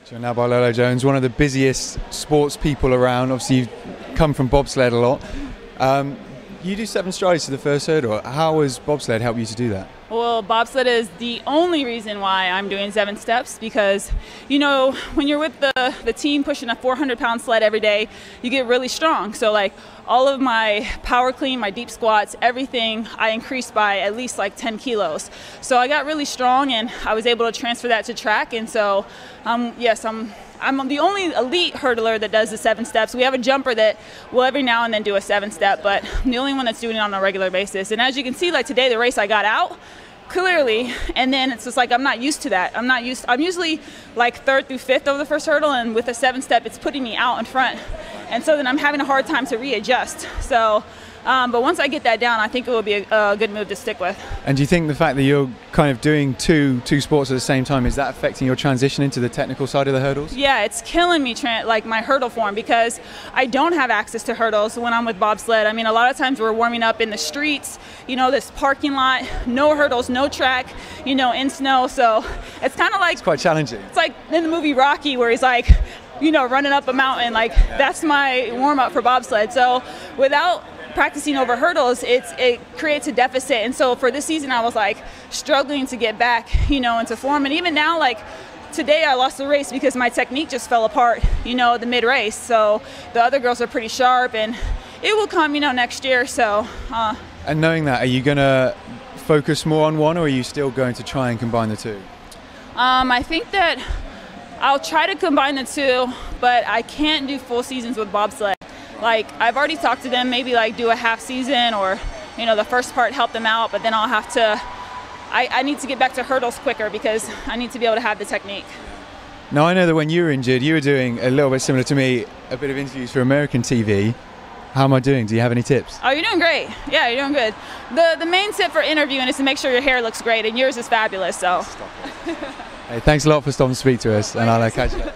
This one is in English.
Joined now by Lolo Jones, one of the busiest sports people around. Obviously, you've come from bobsled a lot. You do 7 strides to the first hurdle. How has bobsled helped you to do that? Well, bobsled is the only reason why I'm doing 7 steps because, you know, when you're with the team pushing a 400-pound sled every day, you get really strong. So, like, all of my power clean, my deep squats, everything, I increased by at least like 10 kilos. So I got really strong and I was able to transfer that to track. And so, yes, I'm the only elite hurdler that does the 7 steps. We have a jumper that will every now and then do a 7-step, but I'm the only one that's doing it on a regular basis. And as you can see, like today, the race I got out clearly, and then it's just like I'm not used to that. I'm usually like 3rd through 5th over the first hurdle, and with a 7-step, it's putting me out in front. And so then I'm having a hard time to readjust. So, but once I get that down, I think it will be a good move to stick with. And do you think the fact that you're kind of doing two sports at the same time, is that affecting your transition into the technical side of the hurdles? Yeah, it's killing me, like my hurdle form, because I don't have access to hurdles when I'm with bobsled. I mean, a lot of times we're warming up in the streets, you know, this parking lot, no hurdles, no track, you know, in snow. So it's kind of like, it's quite challenging. It's like in the movie Rocky where he's like, you know, running up a mountain. Like, that's my warm up for bobsled. So without practicing over hurdles, it creates a deficit. And so for this season, I was like struggling to get back, you know, into form. And even now, like today, I lost the race because my technique just fell apart, you know, the mid-race. So the other girls are pretty sharp, and it will come, you know, next year. So. And knowing that, are you going to focus more on one, or are you still going to try and combine the two? I think that I'll try to combine the two, but I can't do full seasons with bobsled. Like, I've already talked to them, maybe like do a half season, or, you know, the first part help them out, but then I'll have to, I need to get back to hurdles quicker because I need to be able to have the technique. Now, I know that when you were injured, you were doing a little bit similar to me, a bit of interviews for American TV. How am I doing? Do you have any tips? Oh, you're doing great. Yeah, you're doing good. The main tip for interviewing is to make sure your hair looks great, and yours is fabulous, so. Hey, thanks a lot for stopping to speak to us, and I'll catch you later.